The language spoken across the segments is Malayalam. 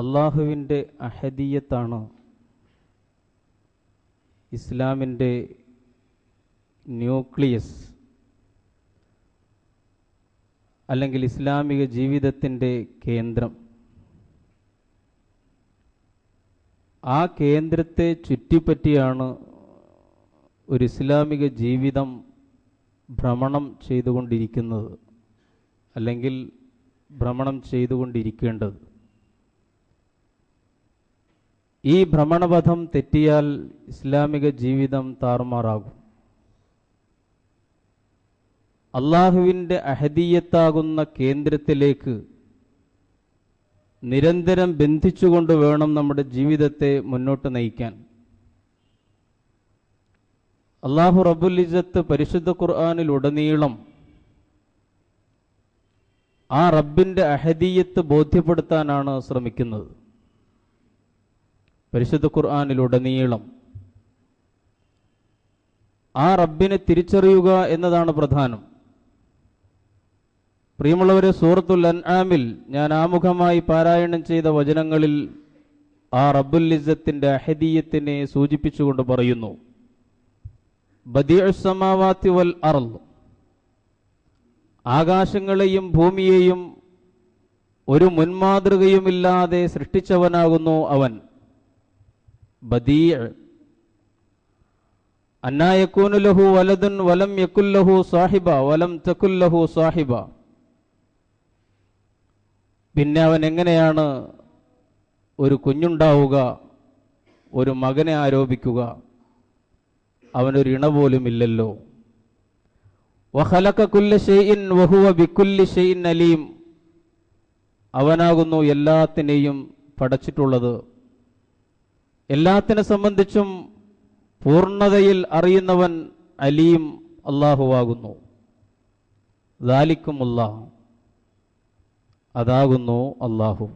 അള്ളാഹുവിൻ്റെ അഹദിയത്താണ് ഇസ്ലാമിൻ്റെ ന്യൂക്ലിയസ്, അല്ലെങ്കിൽ ഇസ്ലാമിക ജീവിതത്തിൻ്റെ കേന്ദ്രം. ആ കേന്ദ്രത്തെ ചുറ്റിപ്പറ്റിയാണ് ഒരു ഇസ്ലാമിക ജീവിതം ഭ്രമണം ചെയ്തുകൊണ്ടിരിക്കുന്നത്, അല്ലെങ്കിൽ ഭ്രമണം ചെയ്തുകൊണ്ടിരിക്കേണ്ടത്. ഈ ഭ്രമണപഥം തെറ്റിയാൽ ഇസ്ലാമിക ജീവിതം താറുമാറാകും. അള്ളാഹുവിൻ്റെ അഹദിയത്താകുന്ന കേന്ദ്രത്തിലേക്ക് നിരന്തരം ബന്ധിച്ചുകൊണ്ട് വേണം നമ്മുടെ ജീവിതത്തെ മുന്നോട്ട് നയിക്കാൻ. അള്ളാഹു റബ്ബുൽ ഇസ്സത്ത് പരിശുദ്ധ ഖുർആനിലുടനീളം ആ റബ്ബിൻ്റെ അഹദിയത്ത് ബോധ്യപ്പെടുത്താനാണ് ശ്രമിക്കുന്നത്. പരിശുദ്ധ ഖുർആനിലുടനീളം ആ റബ്ബിനെ തിരിച്ചറിയുക എന്നതാണ് പ്രധാനം. പ്രിയമുള്ളവരെ, സൂറത്തുൽ അൻആമിൽ ഞാൻ ആമുഖമായി പാരായണം ചെയ്ത വചനങ്ങളിൽ ആ റബ്ബുൽ ഇസ്സത്തിന്റെ അഹദിയത്തിനെ സൂചിപ്പിച്ചുകൊണ്ട് പറയുന്നു, ബദീഉസ് സമാവാതി വൽ അർള്, ആകാശങ്ങളെയും ഭൂമിയെയും ഒരു മുൻമാതൃകയുമില്ലാതെ സൃഷ്ടിച്ചവനാകുന്നു അവൻ. ബദീഅ്, അന്നാ യകൂനു ലഹു വലദുൻ വലം യകുൽ ലഹു സാഹിബ വലം തകുൽ ലഹു സാഹിബ. പിന്നെ അവൻ എങ്ങനെയാണ് ഒരു കുഞ്ഞുണ്ടാവുക, ഒരു മകനെ ആരോപിക്കുക? അവനൊരു ഇണ പോലുമില്ലല്ലോ. വഖലഖ കുല്ല ഷൈഇൻ വഹുവ ബികുല്ലി ഷൈഇൻ അലീം, അവനാകുന്നു എല്ലാത്തിനെയും പടച്ചിട്ടുള്ളത്, എല്ലാത്തിനെ സംബന്ധിച്ചും പൂർണ്ണതയിൽ അറിയുന്നവൻ അലീം അല്ലാഹുവാകുന്നു. ദാലിക്കുമുല്ലാഹ്, അതാകുന്നു അല്ലാഹു.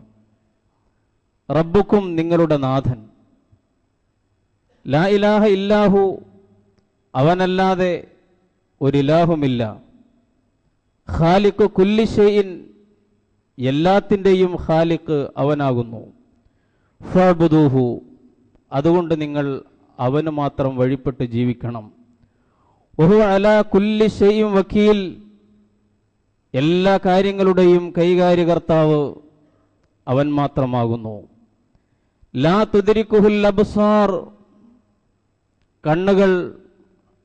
റബ്ബുക്കും, നിങ്ങളുടെ നാഥൻ. ലാ ഇലാഹ ഇല്ലാഹു, അവനല്ലാതെ ഒരിലാഹുമില്ല. ഖാലിഖു കുല്ലി ഷൈഇൻ, എല്ലാത്തിൻ്റെയും ഖാലിഖ് അവനാകുന്നു. ഫഅബ്ദുഹു, അതുകൊണ്ട് നിങ്ങൾ അവന് മാത്രം വഴിപ്പെട്ട് ജീവിക്കണം. വഹുവ അലാ കുല്ലി ഷൈഇൻ വക്കീൽ, എല്ലാ കാര്യങ്ങളുടെയും കൈകാര്യകർത്താവ് അവൻ മാത്രമാകുന്നു. ലാ തുദ്രിക്കുഹുൽ അബ്സാർ, കണ്ണുകൾ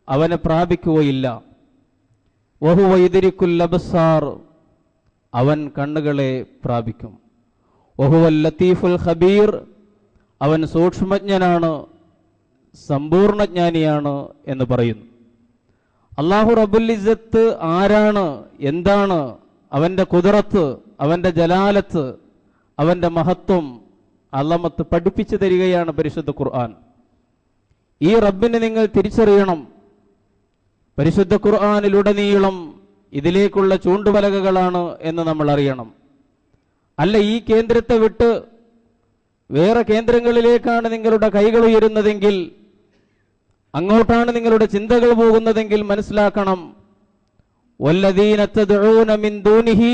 അവനെ പ്രാപിക്കുകയില്ല. വഹുവ യുദ്രിക്കുൽ അബ്സാർ, അവൻ കണ്ണുകളെ പ്രാപിക്കും. വഹുവൽ ലത്തീഫുൽ ഖബീർ, അവൻ സൂക്ഷ്മജ്ഞനാണ്, സമ്പൂർണജ്ഞാനിയാണ് എന്ന് പറയുന്നു. അല്ലാഹു റബ്ബുൽ ഇസ്സത്ത് ആരാണ്, എന്താണ്, അവൻ്റെ ഖുദ്റത്ത്, അവൻ്റെ ജലാലത്ത്, അവൻ്റെ മഹത്വം, അളമത്ത് പഠിപ്പിച്ചു തരികയാണ് പരിശുദ്ധ ഖുർആൻ. ഈ റബ്ബിനെ നിങ്ങൾ തിരിച്ചറിയണം. പരിശുദ്ധ ഖുർആനിലുടനീളം ഇതിലേക്കുള്ള ചൂണ്ടുപലകകളാണ് എന്ന് നമ്മൾ അറിയണം. അല്ല, ഈ കേന്ദ്രത്തെ വിട്ട് വേറെ കേന്ദ്രങ്ങളിലേക്കാണ് നിങ്ങളുടെ കൈകൾ ഉയരുന്നതെങ്കിൽ, അങ്ങോട്ടാണ് നിങ്ങളുടെ ചിന്തകൾ പോകുന്നതെങ്കിൽ മനസ്സിലാക്കണം, വല്ലദീന തദ്ഊന മിൻ ദൂനിഹി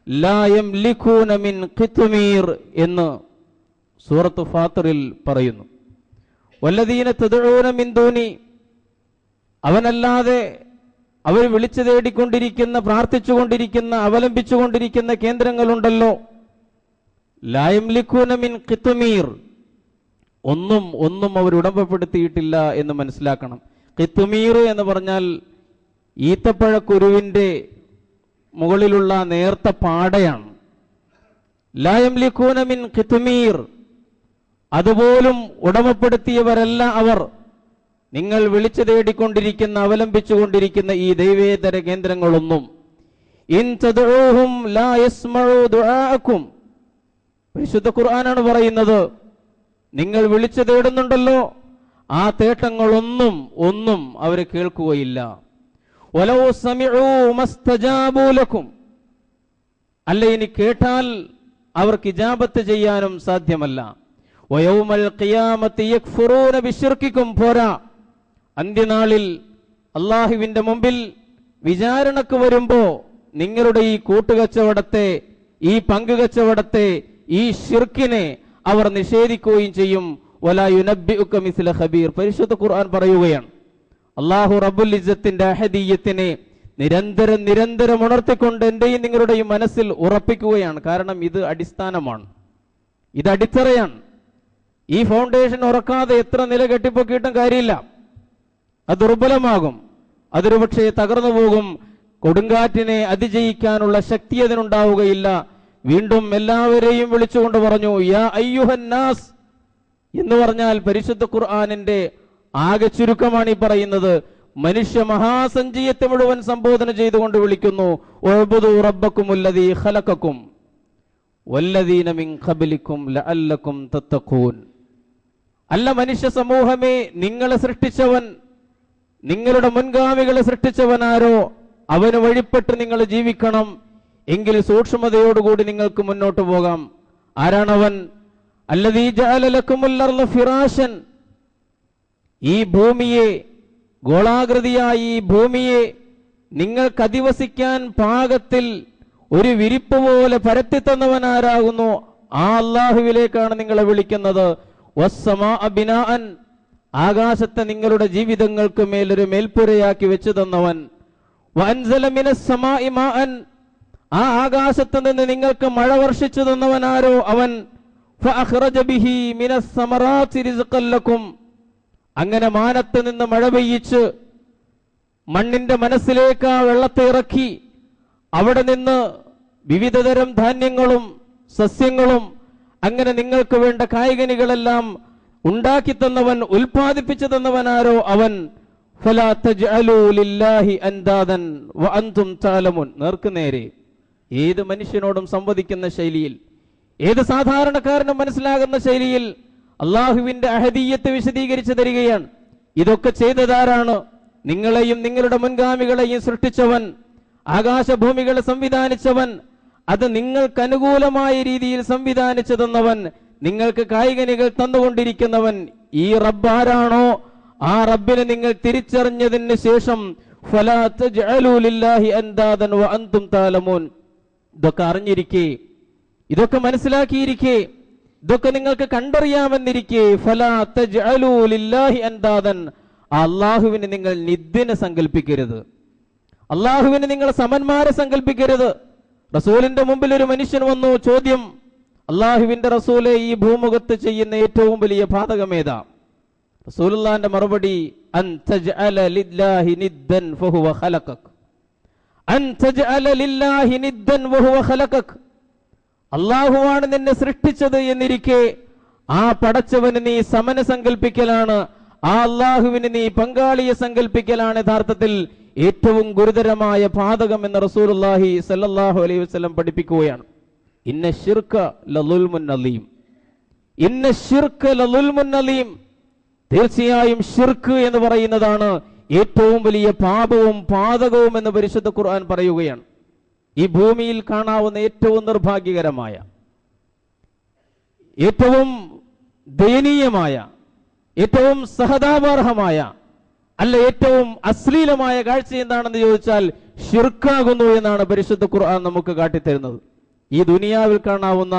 ലാ യംലികൂന മിൻ ഖിത്മീർ എന്ന് സൂറത്ത് ഫാത്തിറിൽ പറയുന്നു. വല്ലദീന തദ്ഊന മിൻ ദൂനി, അവനല്ലാതെ അവർ വിളിച്ചു തേടിക്കൊണ്ടിരിക്കുന്ന, പ്രാർത്ഥിച്ചുകൊണ്ടിരിക്കുന്ന, അവലംബിച്ചുകൊണ്ടിരിക്കുന്ന കേന്ദ്രങ്ങളുണ്ടല്ലോ, ലാ യംലികൂന മിൻ ഖിത്മീർ, ഒന്നും അവർ ഉടമപ്പെടുത്തിയിട്ടില്ല എന്ന് മനസ്സിലാക്കണം. ഖിത്മീർ എന്ന് പറഞ്ഞാൽ ഈത്തപ്പഴക്കുരുവിൻ്റെ മുകളിലുള്ള നേർത്ത പാടയാണ്. ലാ യംലികൂന മിൻ ഖിത്മീർ, അതുപോലും ഉടമപ്പെടുത്തിയവരല്ല അവർ. നിങ്ങൾ വിളിച്ചു തേടിക്കൊണ്ടിരിക്കുന്ന, അവലംബിച്ചുകൊണ്ടിരിക്കുന്ന ഈ ദൈവേതര കേന്ദ്രങ്ങളൊന്നും. ഇൻ തദ്ഊഹും ലാ യസ്മഉ ദുആഅക്കും, പരിശുദ്ധ ഖുർആനാണ് പറയുന്നത്, നിങ്ങൾ വിളിച്ചു തേടുന്നുണ്ടല്ലോ, ആ തേട്ടങ്ങളൊന്നും അവർ കേൾക്കുകയില്ല. വലൗ സമിഉ മസ്തജാബു ലക്കും, അല്ല ഇനി കേട്ടാൽ അവർക്ക് ഇജാബത്ത് ചെയ്യാനും സാധ്യമല്ല. വയൗമൽ ഖിയാമത്തി യക്ഫുറൂന ബിശിർക്കിക്കും, പോരാ, അന്ത്യനാളിൽ അല്ലാഹുവിന്റെ മുമ്പിൽ വിചാരണക്ക് വരുമ്പോ നിങ്ങളുടെ ഈ കൂട്ടുകച്ചവടത്തെ, ഈ പങ്കുകച്ചവടത്തെ, ഈ ശിർക്കിനെ അവർ നിഷേധിക്കുകയും ചെയ്യും. വലാ യുനബ്ബിഉക മിസ്ല ഖബീർ. പരിശുദ്ധ ഖുർആൻ പറയുകയാണ്, അല്ലാഹു റബ്ബുൽ ഇസ്സത്തിന്റെ അഹദിയ്യത്തിനെ നിരന്തരം ഉണർത്തിക്കൊണ്ട് എന്റെയും നിങ്ങളുടെയും മനസ്സിൽ ഉറപ്പിക്കുകയാണ്. കാരണം ഇത് അടിസ്ഥാനമാണ്, ഇത് അടിത്തറയാണ്. ഈ ഫൗണ്ടേഷൻ ഉറക്കാതെ എത്ര നില കെട്ടിപ്പൊക്കിയിട്ടും കാര്യമില്ല, അത് ദുർബലമാകും, അതൊരു പക്ഷേ തകർന്നു പോകും. കൊടുങ്കാറ്റിനെ അതിജയിക്കാനുള്ള ശക്തി അതിനുണ്ടാവുകയില്ല. വീണ്ടും എല്ലാവരെയും വിളിച്ചുകൊണ്ട് പറഞ്ഞു, യാ അയ്യുഹന്നാസ് എന്ന് പറഞ്ഞാൽ പരിശുദ്ധ ഖുർആനിന്റെ ആകെ ചുരുക്കമാണ് ഈ പറയുന്നത്. മനുഷ്യ മഹാസഞ്ചയത്തെ മുഴുവൻ സംബോധന ചെയ്തുകൊണ്ട് വിളിക്കുന്നു, ഉഅ്ബുദൂ റബ്ബക്കുമുല്ലദീ ഖലഖക്കും വല്ലദീന മിൻ ഖബ്ലിക്കും ലഅല്ലക്കും തത്തഖൂൻ. അല്ല മനുഷ്യ സമൂഹമേ, നിങ്ങളെ സൃഷ്ടിച്ചവൻ, നിങ്ങളുടെ മുൻഗാമികളെ സൃഷ്ടിച്ചവനാരോ അവന് വഴിപ്പെട്ട് നിങ്ങൾ ജീവിക്കണം, എങ്കിൽ സൂക്ഷ്മതയോടുകൂടി നിങ്ങൾക്ക് മുന്നോട്ട് പോകാം. ആരാണവൻ? അല്ലദീ ജഅല ലക്കുമുൽ അർള ഫിറാശൻ, ഈ ഭൂമിയെ, ഗോളാകൃതിയായ ഈ ഭൂമിയെ നിങ്ങൾക്ക് അധിവസിക്കാൻ പാകത്തിൽ ഒരു വിരിപ്പ് പോലെ പരത്തി തന്നവനാരാകുന്നു? ആ അല്ലാഹുവിലേക്കാണ് നിങ്ങളെ വിളിക്കുന്നത്. വസ്സമാഅ ബിനാഅൻ, ആകാശത്തെ നിങ്ങളുടെ ജീവിതങ്ങൾക്ക് മേലൊരു മേൽപ്പുരയാക്കി വെച്ചു തന്നവൻ. വഅൻസല മിനസ് സമാഇ മാഅൻ, ആ ആകാശത്ത് നിന്ന് നിങ്ങൾക്ക് മഴ വർഷിച്ചു തന്നവനാരോ അവൻ. ഫഅഖ്റജ ബിഹി മിനസ് സമറാത്തി റിസ്ഖൻ ലക്കും, അങ്ങനെ മാനത്ത് നിന്ന് മഴ പെയ്യിച്ച് മണ്ണിന്റെ മനസ്സിലേക്ക് ആ വെള്ളത്തെ ഇറക്കി അവിടെ നിന്ന് വിവിധതരം ധാന്യങ്ങളും സസ്യങ്ങളും അങ്ങനെ നിങ്ങൾക്ക് വേണ്ട കായ്കനികളെല്ലാം ഉണ്ടാക്കി തന്നവൻ, ഉൽപ്പാദിപ്പിച്ചു തന്നവനാരോ അവൻ. ഫലാ തജ്അലൂ ലില്ലാഹി അൻദാദൻ വഅൻതും തഅലമൂൻ. നേർക്കുനേരെ ഏത് മനുഷ്യനോടും സംവദിക്കുന്ന ശൈലിയിൽ, ഏത് സാധാരണക്കാരനും മനസ്സിലാകുന്ന ശൈലിയിൽ അള്ളാഹുവിന്റെ അഹദിയ്യത്ത് വിശദീകരിച്ചു തരികയാണ്. ഇതൊക്കെ ചെയ്തതാരാണ്? നിങ്ങളെയും നിങ്ങളുടെ മുൻഗാമികളെയും സൃഷ്ടിച്ചവൻ, ആകാശഭൂമികളെ സംവിധാനിച്ചവൻ, അത് നിങ്ങൾക്ക് അനുകൂലമായ രീതിയിൽ സംവിധാനിച്ചു തന്നവൻ, നിങ്ങൾക്ക് കായികനികൾ തന്നുകൊണ്ടിരിക്കുന്നവൻ. ഈ റബ്ബാരാണോ, ആ റബ്ബിനെ നിങ്ങൾ തിരിച്ചറിഞ്ഞതിന് ശേഷം ഫലാ തജ്അലൂ ലില്ലാഹി അൻദാദൻ വഅൻതും തഅലമൂൻ. ഇതൊക്കെ അറിഞ്ഞിരിക്കെ, ഇതൊക്കെ മനസ്സിലാക്കിയിരിക്കെ, ഇതൊക്കെ നിങ്ങൾക്ക് കണ്ടറിയാമെന്നിരിക്കെ, ഫലാ തജ്അലൂ ലില്ലാഹി അൻദാദൻ, അല്ലാഹുവിനെ നിങ്ങൾ നിദ്ദിനെ സങ്കല്പിക്കരുത്, അല്ലാഹുവിനെ നിങ്ങൾ സമന്മാരെ സങ്കല്പിക്കരുത്. റസൂലിന്റെ മുമ്പിൽ ഒരു മനുഷ്യൻ വന്നു, ചോദ്യം, അല്ലാഹുവിന്റെ റസൂലെ, ഈ ഭൂമുഖത്ത് ചെയ്യുന്ന ഏറ്റവും വലിയ പാതകമേതാ? റസൂലുള്ളാഹിന്റെ മറുപടി, അൻ തജ്അല ലില്ലാഹി നിദ്ദൻ ഫഹുവ ഖലഖക്, അൻ തജ്അല ലില്ലാഹി നിദ്ദൻ വഹുവ ഖലഖക്. അല്ലാഹുവാണ് നിന്നെ സൃഷ്ടിച്ചത് എന്നിരിക്കെ ആ പടച്ചവന് നീ സമന സങ്കല്പിക്കലാണ്, ആ അല്ലാഹുവിന് നീ പങ്കാളിയെ സങ്കല്പിക്കലാണ് യഥാർത്ഥത്തിൽ ഏറ്റവും ഗുരുതരമായ പാതകം എന്ന് റസൂലുള്ളാഹി സ്വല്ലല്ലാഹു അലൈഹി വസല്ലം പഠിപ്പിക്കുകയാണ്. ഇന്ന ശിർക ലളുൽമുൻ അലീം, ഇന്ന ശിർക ലളുൽമുൻ അലീം. തീർച്ചയായും ശിർക്ക് എന്ന് പറയുന്നതാണ് ഏറ്റവും വലിയ പാപവും പാതകവും എന്ന് പരിശുദ്ധ ഖുർആൻ പറയുകയാണ്. ഈ ഭൂമിയിൽ കാണാവുന്ന ഏറ്റവും നിർഭാഗ്യകരമായ, ഏറ്റവും ദയനീയമായ, ഏറ്റവും സഹതാപാർഹമായ, അല്ല ഏറ്റവും അശ്ലീലമായ കാഴ്ച എന്താണെന്ന് ചോദിച്ചാൽ ശിർക്കാകുന്നു എന്നാണ് പരിശുദ്ധ ഖുർആൻ നമുക്ക് കാട്ടിത്തരുന്നത്. ഈ ദുനിയാവിൽ കാണാവുന്ന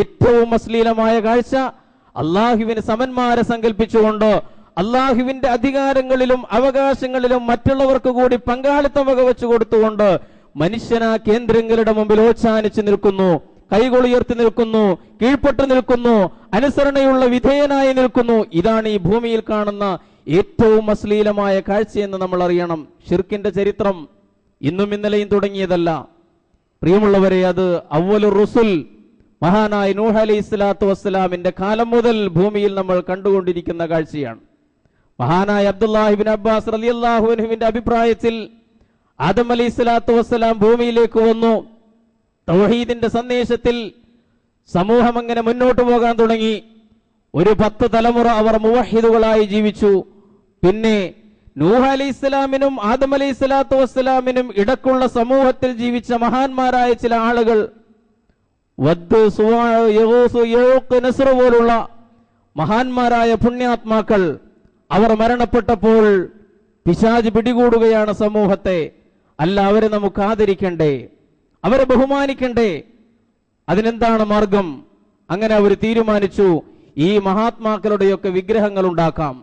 ഏറ്റവും അശ്ലീലമായ കാഴ്ച അള്ളാഹുവിന് സമന്മാരെ സങ്കല്പിച്ചുകൊണ്ട് അള്ളാഹുവിന്റെ അധികാരങ്ങളിലും അവകാശങ്ങളിലും മറ്റുള്ളവർക്ക് കൂടി പങ്കാളിത്തം വകവെച്ചു കൊടുത്തുകൊണ്ട് മനുഷ്യനാ കേന്ദ്രങ്ങളുടെ മുമ്പിൽ ഓച്ചാനിച്ച് നിൽക്കുന്നു, കൈകളുയർത്തി നിൽക്കുന്നു, കീഴ്പ്പെട്ടു നിൽക്കുന്നു, അനുസരണയുള്ള വിധേയനായി നിൽക്കുന്നു. ഇതാണ് ഈ ഭൂമിയിൽ കാണുന്ന ഏറ്റവും അശ്ലീലമായ കാഴ്ചയെന്ന് നമ്മൾ അറിയണം. ഷിർക്കിന്റെ ചരിത്രം ഇന്നും ഇന്നലെയും തുടങ്ങിയതല്ല പ്രിയമുള്ളവരെ, അത് അവ്വലുർ റുസുൽ മഹാനായ നൂഹ് അലൈഹിസ്സലാത്തു വസ്സലാമിന്റെ കാലം മുതൽ ഭൂമിയിൽ നമ്മൾ കണ്ടുകൊണ്ടിരിക്കുന്ന കാഴ്ചയാണ്. മഹാനായ അബ്ദുല്ലാഹി ഇബ്നു അബ്ബാസ് റളിയല്ലാഹു അൻഹുവിന്റെ അഭിപ്രായത്തിൽ ആദം അലൈഹിസ്സലാത്തു വസ്സലാം ഭൂമിയിലേക്ക് വന്നു. തൗഹീദിന്റെ സന്ദേശത്തിൽ സമൂഹം അങ്ങനെ മുന്നോട്ട് പോകാൻ തുടങ്ങി. ഒരു 10 തലമുറ അവർ മുവഹിദുകളായി ജീവിച്ചു. പിന്നെ നൂഹ് അലൈഹിസ്സലാമിനും ആദം അലൈഹിസ്സലാത്തു വസ്സലാമിനും ഇടക്കുള്ള സമൂഹത്തിൽ ജീവിച്ച മഹാന്മാരായ ചില ആളുകൾ, വദ്, സുവാ, യഗൂസ്, യഊഖ്, നസ്ർ പോലുള്ള മഹാന്മാരായ പുണ്യാത്മാക്കൾ അവർ മരണപ്പെട്ടപ്പോൾ പിശാച് പിടികൂടുകയാണ് സമൂഹത്തെ. അല്ല, അവരെ നമുക്ക് ആദരിക്കണ്ടേ, അവരെ ബഹുമാനിക്കണ്ടേ? അതിനെന്താണ് മാർഗം? അങ്ങനെ അവർ തീരുമാനിച്ചു, ഈ മഹാത്മാക്കളുടെയൊക്കെ വിഗ്രഹങ്ങൾ ഉണ്ടാക്കാം,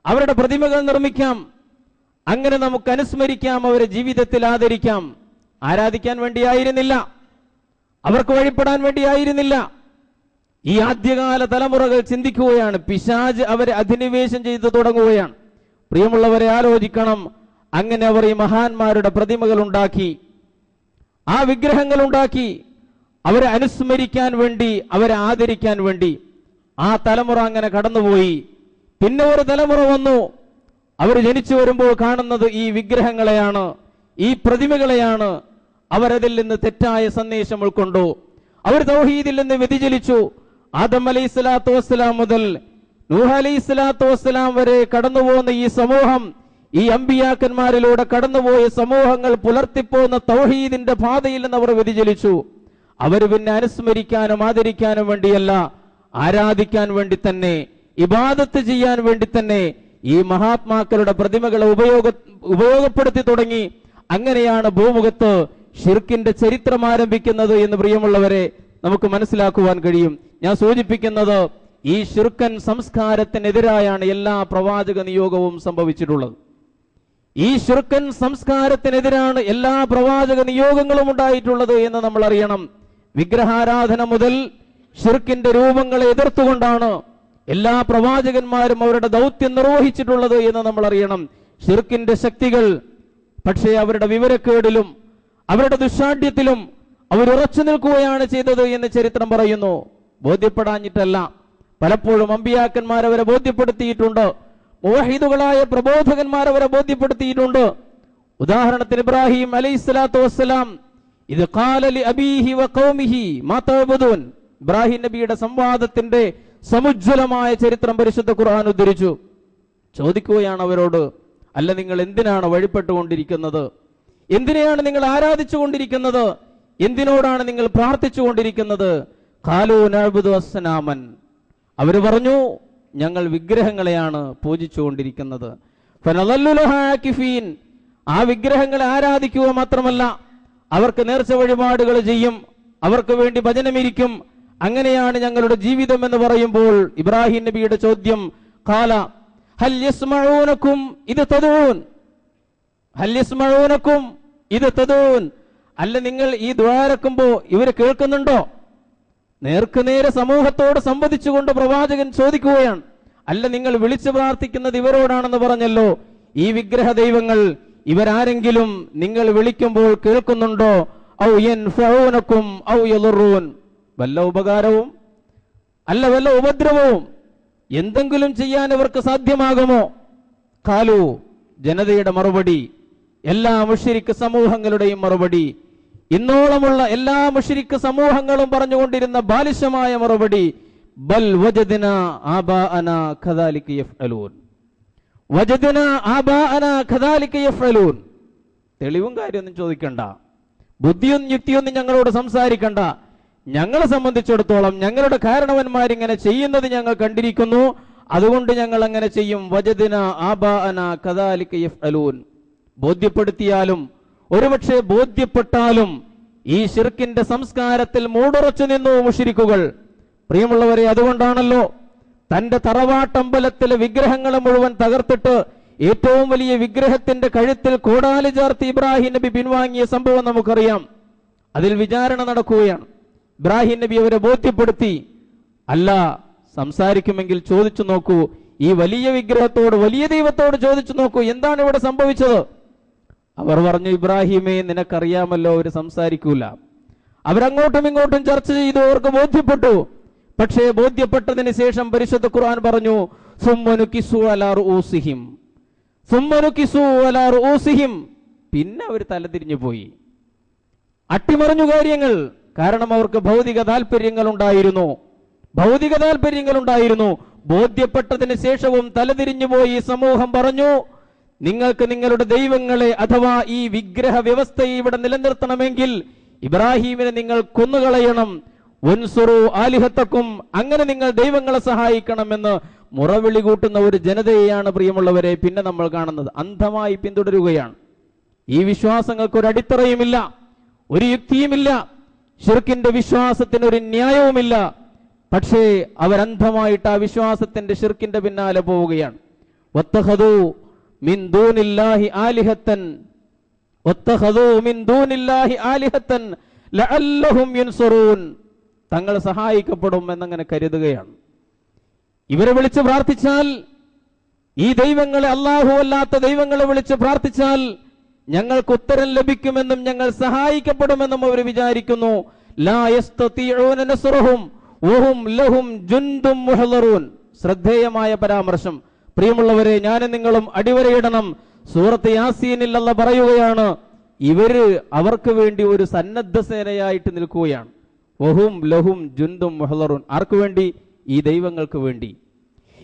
അവരുടെ പ്രതിമകൾ നിർമ്മിക്കാം, അങ്ങനെ നമുക്ക് അനുസ്മരിക്കാം, അവരെ ജീവിതത്തിൽ ആദരിക്കാം. ആരാധിക്കാൻ വേണ്ടിയായിരുന്നില്ല, അവർക്ക് വഴിപ്പെടാൻ വേണ്ടിയായിരുന്നില്ല. ഈ ആദ്യകാല തലമുറകൾ ചിന്തിക്കുകയാണ്, പിശാച് അവരെ അധിനിവേശം ചെയ്തു തുടങ്ങുകയാണ്. പ്രിയമുള്ളവരെ, ആലോചിക്കണം. അങ്ങനെ അവർ ഈ മഹാന്മാരുടെ പ്രതിമകൾ ഉണ്ടാക്കി, ആ വിഗ്രഹങ്ങൾ ഉണ്ടാക്കി, അവരെ അനുസ്മരിക്കാൻ വേണ്ടി, അവരെ ആദരിക്കാൻ വേണ്ടി. ആ തലമുറ അങ്ങനെ കടന്നുപോയി. പിന്നെ ഒരു തലമുറ വന്നു. അവർ ജനിച്ചു വരുമ്പോൾ കാണുന്നത് ഈ വിഗ്രഹങ്ങളെയാണ്, ഈ പ്രതിമകളെയാണ്. അവരതിൽ നിന്ന് തെറ്റായ സന്ദേശം ഉൾക്കൊണ്ടു. അവർ തൗഹീദിൽ നിന്ന് വ്യതിചലിച്ചു. ആദം അലൈഹി സ്വലാത്തു വസ്സലാം മുതൽ നൂഹ് അലൈഹി സ്വലാത്തു വസ്സലാം വരെ കടന്നുപോകുന്ന ഈ സമൂഹം, ഈ അമ്പിയാക്കന്മാരിലൂടെ കടന്നുപോയ സമൂഹങ്ങൾ പുലർത്തിപ്പോകുന്ന തൗഹീദിന്റെ പാതയിൽ നിന്ന് അവർ വ്യതിചലിച്ചു. അവർ പിന്നെ അനുസ്മരിക്കാനും ആദരിക്കാനും വേണ്ടിയല്ല, ആരാധിക്കാൻ വേണ്ടി തന്നെ, ഇബാദത്ത് ചെയ്യാൻ വേണ്ടി തന്നെ ഈ മഹാത്മാക്കളുടെ പ്രതിമകളെ ഉപയോഗപ്പെടുത്തി തുടങ്ങി. അങ്ങനെയാണ് ഭൂമുഖത്ത് ഷിർക്കിന്റെ ചരിത്രം ആരംഭിക്കുന്നത് എന്ന് പ്രിയമുള്ളവരെ നമുക്ക് മനസ്സിലാക്കുവാൻ കഴിയും. ഞാൻ സൂചിപ്പിക്കുന്നത്, ഈ ഷിർക്കൻ സംസ്കാരത്തിനെതിരായാണ് എല്ലാ പ്രവാചക നിയോഗവും സംഭവിച്ചിട്ടുള്ളത്. ഈ ഷിർക്കൻ സംസ്കാരത്തിനെതിരാണ് എല്ലാ പ്രവാചക നിയോഗങ്ങളും ഉണ്ടായിട്ടുള്ളത് എന്ന് നമ്മൾ അറിയണം. വിഗ്രഹാരാധന മുതൽ ഷിർക്കിന്റെ രൂപങ്ങളെ എതിർത്തുകൊണ്ടാണ് എല്ലാ പ്രവാചകന്മാരും അവരുടെ ദൗത്യം നിർവഹിച്ചിട്ടുള്ളത് എന്ന് നമ്മൾ അറിയണം. ഷിർക്കിന്റെ ശക്തികൾ പക്ഷേ അവരുടെ വിവരക്കേടിലും അവരുടെ ദുശാഠ്യത്തിലും അവർ ഉറച്ചു നിൽക്കുകയാണ് ചെയ്തത് എന്ന് ചരിത്രം പറയുന്നു. ബോധ്യപ്പെടാഞ്ഞിട്ടല്ല, പലപ്പോഴും അമ്പിയാക്കന്മാർ അവരെ ബോധ്യപ്പെടുത്തിയിട്ടുണ്ട്, മുവഹിദുകളായ പ്രബോധകന്മാർ അവരെ ബോധ്യപ്പെടുത്തിയിട്ടുണ്ട്. ഉദാഹരണത്തിന് ഇബ്രാഹിം അലൈഹിസ്സലാത്തു വസ്സലാം, ഇത് ഖാല ലി അബീഹി വ ഖൗമിഹി മാ തഅബുദൂൻ, ഇബ്രാഹിം നബിയുടെ സംവാദത്തിന്റെ സമുജ്വലമായ ചരിത്രം പരിശുദ്ധ ഖുർആൻ ഉദ്ധരിച്ചു. ചോദിക്കുകയാണ് അവരോട്, അല്ല, നിങ്ങൾ എന്തിനാണ് വഴിപ്പെട്ടുകൊണ്ടിരിക്കുന്നത്? എന്തിനെയാണ് നിങ്ങൾ ആരാധിച്ചു കൊണ്ടിരിക്കുന്നത്? എന്തിനോടാണ് നിങ്ങൾ പ്രാർത്ഥിച്ചു കൊണ്ടിരിക്കുന്നത്? ഖാലൂ നഅ്ബുദു അസ്നാമൻ, അവർ പറഞ്ഞു, ഞങ്ങൾ വിഗ്രഹങ്ങളെയാണ് പൂജിച്ചുകൊണ്ടിരിക്കുന്നത്. ഫനളല്ലു ലഹാ ആകിഫീൻ, ആ വിഗ്രഹങ്ങളെ ആരാധിക്കുക മാത്രമല്ല, അവർക്ക് നേർച്ച വഴിപാടുകൾ ചെയ്യും, അവർക്ക് വേണ്ടി ഭജനമിരിക്കും. അങ്ങനെയാണ് ഞങ്ങളുടെ ജീവിതം എന്ന് പറയുമ്പോൾ ഇബ്രാഹിം നബിയുടെ ചോദ്യം, ഖാല ഹൽ യസ്മഊനകും ഇദ് തദഊൻ, ഹൽ യസ്മഊനകും ഇദ് തദഊൻ, അല്ല, നിങ്ങൾ ഈ ദ്വാരക്കുമ്പോ ഇവര് കേൾക്കുന്നുണ്ടോ? നേർക്കുനേരെ സമൂഹത്തോട് സംവദിച്ചുകൊണ്ട് പ്രവാചകൻ ചോദിക്കുകയാണ്, അല്ല, നിങ്ങൾ വിളിച്ചു പ്രാർത്ഥിക്കുന്നത് ഇവരോടാണെന്ന് പറഞ്ഞല്ലോ, ഈ വിഗ്രഹ ദൈവങ്ങൾ ഇവരാരെങ്കിലും നിങ്ങൾ വിളിക്കുമ്പോൾ കേൾക്കുന്നുണ്ടോ? ഔ യൻഫഊനകും ഔ യദുറൂൻ, വല്ല ഉപകാരവും അല്ല വല്ല ഉപദ്രവവും എന്തെങ്കിലും ചെയ്യാൻ ഇവർക്ക് സാധ്യമാകുമോ? ഖാലു, ജനതയുടെ മറുപടി, എല്ലാ മുശ്രിക്ക് സമൂഹങ്ങളുടെയും മറുപടി, ഇന്നോളമുള്ള എല്ലാ മുശ്രിക്ക് സമൂഹങ്ങളും പറഞ്ഞുകൊണ്ടിരുന്ന ബാലിശമായ മറുപടി, ബൽ വജദ്നാ ആബാഅനാ ഖദാലിക യഫ്അലൂൻ, വജദ്നാ ആബാഅനാ ഖദാലിക യഫ്അലൂൻ. തെളിവും കാര്യമൊന്നും ചോദിക്കണ്ട, ബുദ്ധിയൊന്നും യുക്തിയൊന്നും ഞങ്ങളോട് സംസാരിക്കണ്ട. ഞങ്ങളെ സംബന്ധിച്ചിടത്തോളം ഞങ്ങളുടെ കാരണവന്മാരിങ്ങനെ ചെയ്യുന്നത് ഞങ്ങൾ കണ്ടിരിക്കുന്നു, അതുകൊണ്ട് ഞങ്ങൾ അങ്ങനെ ചെയ്യും. വജദ്നാ ആബാഅനാ ഖദാലിക യഫ്അലൂൻ. ബോധ്യപ്പെടുത്തിയാലും ഒരുപക്ഷെ ബോധ്യപ്പെട്ടാലും ഈ ശിർക്കിന്റെ സംസ്കാരത്തിൽ മൂടുറച്ചു നിന്നു മുശ്രിക്കുകൾ. പ്രിയമുള്ളവരെ, അതുകൊണ്ടാണല്ലോ തന്റെ തറവാട്ടമ്പലത്തിലെ വിഗ്രഹങ്ങളെ മുഴുവൻ തകർത്തിട്ട് ഏറ്റവും വലിയ വിഗ്രഹത്തിന്റെ കഴുത്തിൽ കോടാലി ചേർത്ത് ഇബ്രാഹിം നബി പിൻവാങ്ങിയ സംഭവം നമുക്കറിയാം. അതിൽ വിചാരണ നടക്കുകയാണ്. ഇബ്രാഹിം നബി അവരെ ബോധ്യപ്പെടുത്തി, അല്ല, സംസാരിക്കുമെങ്കിൽ ചോദിച്ചു നോക്കൂ, ഈ വലിയ വിഗ്രഹത്തോട്, വലിയ ദൈവത്തോട് ചോദിച്ചു നോക്കൂ, എന്താണ് ഇവിടെ സംഭവിച്ചത്? അവർ പറഞ്ഞു, ഇബ്രാഹിമേ, നിനക്കറിയാമല്ലോ അവർ സംസാരിക്കൂല. അവരങ്ങോട്ടും ഇങ്ങോട്ടും ചർച്ച ചെയ്തു, അവർക്ക് ബോധ്യപ്പെട്ടു. പക്ഷേ ബോധ്യപ്പെട്ടതിന് ശേഷം പരിശുദ്ധ ഖുർആൻ പറഞ്ഞു, സുമ്മനുകിസു അലാ റൂസിഹിം, സുമ്മനുകിസു അലാ റൂസിഹിം, പിന്നെ അവർ തലതിരിഞ്ഞു പോയി, അട്ടിമറിഞ്ഞു കാര്യങ്ങൾ. കാരണം അവർക്ക് ഭൗതിക താല്പര്യങ്ങൾ ഉണ്ടായിരുന്നു. ബോധ്യപ്പെട്ടതിന് ശേഷവും തലതിരിഞ്ഞു പോയി സമൂഹം പറഞ്ഞു, നിങ്ങൾക്ക് നിങ്ങളുടെ ദൈവങ്ങളെ അഥവാ ഈ വിഗ്രഹ വ്യവസ്ഥയെ ഇവിടെ നിലനിർത്തണമെങ്കിൽ ഇബ്രാഹിമിനെ നിങ്ങൾ കൊന്നുകളയണം. വൻസുറു ആലിഹത്തക്കും, അങ്ങനെ നിങ്ങൾ ദൈവങ്ങളെ സഹായിക്കണമെന്ന് മുറവിളി കൂട്ടുന്ന ഒരു ജനതയെയാണ് പ്രിയമുള്ളവരെ പിന്നെ നമ്മൾ കാണുന്നത്. അന്ധമായി പിന്തുടരുകയാണ്. ഈ വിശ്വാസങ്ങൾക്ക് ഒരു അടിത്തറയുമില്ല, ഒരു യുക്തിയുമില്ല, ശിർക്കിന്റെ വിശ്വാസത്തിന് ഒരു ന്യായവുമില്ല. പക്ഷേ അവരന്ധമായിട്ട് ആ വിശ്വാസത്തിന്റെ ശിർക്കിന്റെ പിന്നാലെ പോവുകയാണ്. വത്തഖദൂ മിൻ ദൂനില്ലാഹി ആലിഹത്തൻ വത്തഖദൂ മിൻ ദൂനില്ലാഹി ആലിഹത്തൻ ലഅല്ലഹും യൻസുറൂൻ. തങ്ങൾ സഹായിക്കപ്പെടും എന്നങ്ങനെ കരുതുകയാണ്. ഇവരെ വിളിച്ച് പ്രാർത്ഥിച്ചാൽ, ഈ ദൈവങ്ങളെ, അല്ലാഹു അല്ലാത്ത ദൈവങ്ങളെ വിളിച്ച് പ്രാർത്ഥിച്ചാൽ ഞങ്ങൾക്ക് ഉത്തരം ലഭിക്കുമെന്നും ഞങ്ങൾ സഹായിക്കപ്പെടുമെന്നും അവർ വിചാരിക്കുന്നു. ലാ യസ്തതിഊന നസ്റഹും വഹും ലഹും ജുൻദും മുഹ്ളറൂൻ. ശ്രദ്ധേയമായ പരാമർശം. പ്രിയമുള്ളവരെ, ഞാനും നിങ്ങളും അടിവരയിടണം. സൂറത്ത് യാസീനിൽ അല്ലാഹ് പറയുകയാണ്, ഇവര് അവർക്ക് വേണ്ടി ഒരു സന്നദ്ധ സേനയായിട്ട് നിൽക്കുകയാണ്. വഹും ലഹും ജുൻദും മുഹ്ളറൂൻ. ആർക്ക് വേണ്ടി? ഈ ദൈവങ്ങൾക്ക് വേണ്ടി.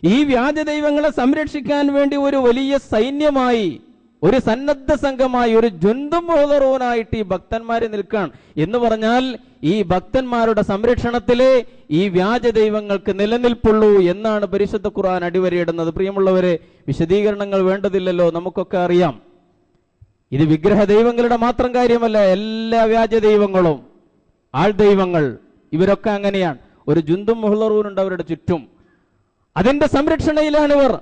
ഈ വ്യാജ ദൈവങ്ങളെ സംരക്ഷിക്കാൻ വേണ്ടി ഒരു വലിയ സൈന്യമായി, ഒരു സന്നദ്ധ സംഘമായി, ഒരു ജുൻദും മുഹ്ളറൂനായിട്ട് ഈ ഭക്തന്മാരെ നിൽക്കാൻ എന്ന് പറഞ്ഞാൽ, ഈ ഭക്തന്മാരുടെ സംരക്ഷണത്തിലെ ഈ വ്യാജ ദൈവങ്ങൾക്ക് നിലനിൽപ്പുള്ളൂ എന്നാണ് പരിശുദ്ധ ഖുർആൻ അടിവരയിടുന്നത്. പ്രിയമുള്ളവരെ, വിശദീകരണങ്ങൾ വേണ്ടതില്ലല്ലോ, നമുക്കൊക്കെ അറിയാം. ഇത് വിഗ്രഹ ദൈവങ്ങളുടെ മാത്രം കാര്യമല്ല. എല്ലാ വ്യാജ ദൈവങ്ങളും, ആൾ ദൈവങ്ങൾ, ഇവരൊക്കെ അങ്ങനെയാണ്. ഒരു ജുൻദും മുഹ്ളറൂനുണ്ട് അവരുടെ ചുറ്റും. അതിന്റെ സംരക്ഷണയിലാണിവർ.